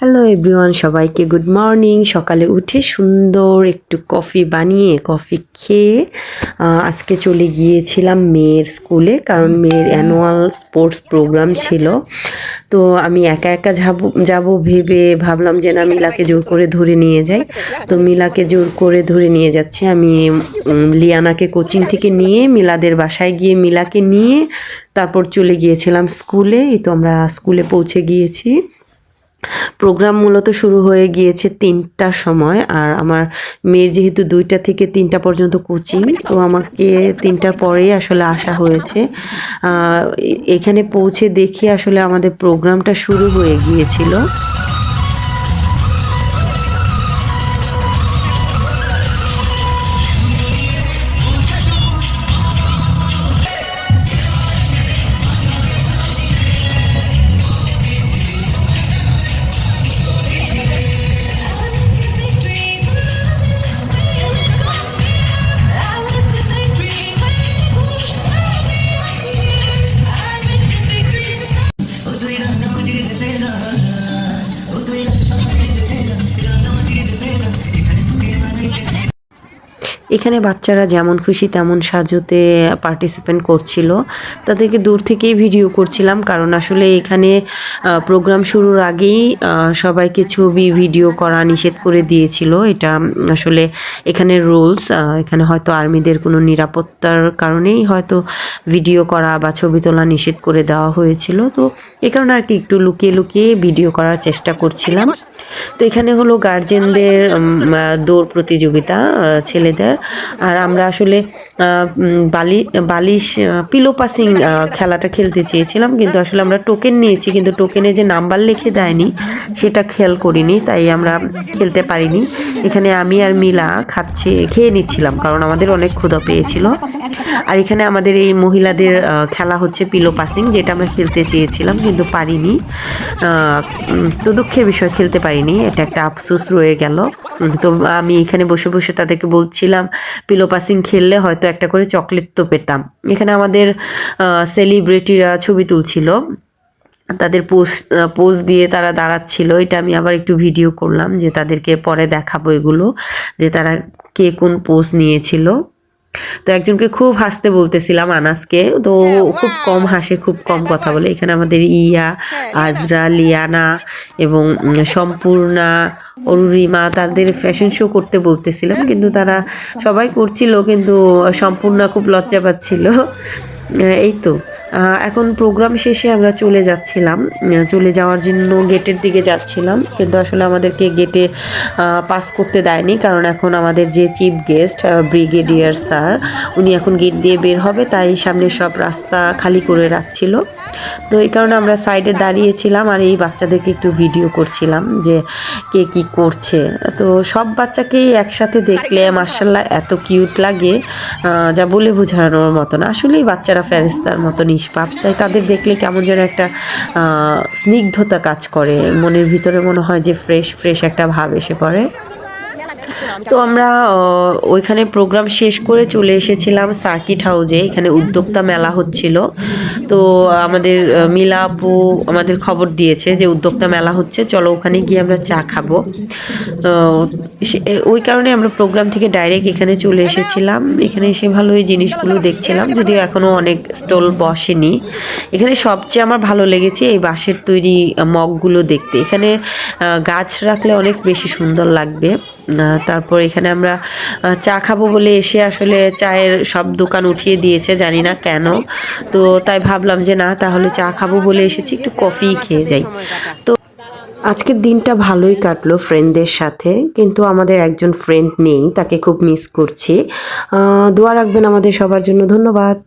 Hello everyone, সবাইকে good morning. সকালে উঠে সুন্দর একটু কফি বানিয়ে কফি খেয়ে আজকে চলে গিয়েছিলাম মেয়ের স্কুলে, কারণ মেয়ের অ্যানুয়াল স্পোর্টস প্রোগ্রাম ছিল। তো আমি একা একা যাব ভেবে ভাবলাম যে না, মিলাকে জোর করে ধরে নিয়ে যাই। তো মিলাকে জোর করে ধরে নিয়ে যাচ্ছে আমি। লিয়ানাকে কোচিং থেকে নিয়ে মিলাদের বাসায় গিয়ে মিলাকে নিয়ে তারপর চলে গিয়েছিলাম স্কুলে। এই তো আমরা স্কুলে পৌঁছে গিয়েছি। প্রোগ্রাম মূলত শুরু হয়ে গিয়েছে ৩টার সময়, আর আমার মেয়ের যেহেতু ২টা থেকে ৩টা পর্যন্ত কোচিং, তো আমাকে ৩টার পরেই আসলে আসা হয়েছে। এখানে পৌঁছে দেখি আসলে আমাদের প্রোগ্রামটা শুরু হয়ে গিয়েছিল। এখানে বাচ্চারা যেমন খুশি তেমন সাজতে পার্টিসিপেন্ট করছিল। তাদেরকে দূর থেকেই ভিডিও করছিলাম, কারণ আসলে এখানে প্রোগ্রাম শুরুর আগেই সবাইকে ছবি ভিডিও করা নিষেধ করে দিয়েছিল। এটা আসলে এখানে রুলস। এখানে হয়তো আর্মিদের কোনো নিরাপত্তার কারণেই হয়তো ভিডিও করা বা ছবি তোলা নিষেধ করে দেওয়া হয়েছিল। তো এ কারণে আর কি একটু লুকিয়ে লুকিয়ে ভিডিও করার চেষ্টা করছিলাম। তো এখানে হলো গার্জেনদের দৌড় প্রতিযোগিতা ছেলেদের, আর আমরা আসলে বালিশ পিলো পাসিং খেলাটা খেলতে চেয়েছিলাম, কিন্তু আসলে আমরা টোকেন নিয়েছি, কিন্তু টোকেনে যে নাম্বার লিখে দেয়নি সেটা খেয়াল করিনি, তাই আমরা খেলতে পারিনি। এখানে আমি আর মিলা খেয়ে নিচ্ছিলাম, কারণ আমাদের অনেক ক্ষুধা পেয়েছিল। আর এখানে আমাদের এই মহিলাদের খেলা হচ্ছে পিলো পাসিং, যেটা আমরা খেলতে চেয়েছিলাম কিন্তু পারিনি। তো দুঃখের বিষয়, খেলতে পারিনি, এটা একটা আফসোস রয়ে গেল। তো আমি এখানে বসে বসে তাদেরকে বলছিলাম পিলো পাসিং খেললে হয়তো একটা করে চকলেট তো পেতাম। এখানে আমাদের সেলিব্রিটিরা ছবি তুলছিল, তাদের পোজ দিয়ে তারা দাঁড়াচ্ছিল। এটা আমি আবার একটু ভিডিও করলাম, যে তাদেরকে পরে দেখাবো এগুলো, যে তারা কে কোন পোজ নিয়েছিল। তো একজনকে খুব হাসতে বলতেছিলাম, আনাসকে, তো খুব কম হাসে, খুব কম কথা বলে। এখানে আমাদের ইয়া, আজরা, লিয়ানা এবং সম্পূর্ণা, অরুরিমা, তাদের ফ্যাশন শো করতে বলতেছিলাম, কিন্তু তারা সবাই করছিল, কিন্তু সম্পূর্ণা খুব লজ্জা পাচ্ছিল। এই তো এখন প্রোগ্রাম শেষে আমরা চলে যাওয়ার জন্য গেটের দিকে যাচ্ছিলাম, কিন্তু আসলে আমাদেরকে গেটে পাস করতে দেয়নি, কারণ এখন আমাদের যে চিফ গেস্ট ব্রিগেডিয়ার স্যার, উনি এখন গেট দিয়ে বের হবে, তাই সামনে সব রাস্তা খালি করে রাখছিল। তো এই কারণে আমরা সাইডে দাঁড়িয়েছিলাম আর এই বাচ্চাদেরকে একটু ভিডিও করছিলাম যে কে কী করছে। তো সব বাচ্চাকেই একসাথে দেখলে মাশাআল্লাহ এত কিউট লাগে, যা বলে বোঝানোর মতো না। আসলেই বাচ্চারা ফেরেশতার মতো নিষ্পাপ, তাই তাদের দেখলে কেমন যেন একটা স্নিগ্ধতা কাজ করে, মনের ভিতরে মনে হয় যে ফ্রেশ ফ্রেশ একটা ভাব এসে পড়ে। তো আমরা ওইখানে প্রোগ্রাম শেষ করে চলে এসেছিলাম সার্কিট হাউজে। এখানে উদ্যোক্তা মেলা হচ্ছিল, তো আমাদের মিলা আপু আমাদের খবর দিয়েছে যে উদ্যোক্তা মেলা হচ্ছে, চলো ওখানে গিয়ে আমরা চা খাবো। ওই কারণে আমরা প্রোগ্রাম থেকে ডাইরেক্ট এখানে চলে এসেছিলাম। এখানে এসে ভালোই জিনিসগুলো দেখছিলাম, যদিও এখনও অনেক স্টল বসেনি। এখানে সবচেয়ে আমার ভালো লেগেছে এই বাঁশের তৈরি মগগুলো দেখতে। এখানে গাছ রাখলে অনেক বেশি সুন্দর লাগবে। তারপর এখানে আমরা চা খাবো বলে এসে আসলে চায়ের সব দোকান উঠিয়ে দিয়েছে, জানি না কেন। তো তাই ভাবলাম যে না, তাহলে চা খাবো বলে এসেছি, একটু কফি খেয়ে যাই। তো আজকের দিনটা ভালোই কাটলো ফ্রেন্ডদের সাথে, কিন্তু আমাদের একজন ফ্রেন্ড নেই, তাকে খুব মিস করছি। দোয়া রাখবেন আমাদের সবার জন্য। ধন্যবাদ।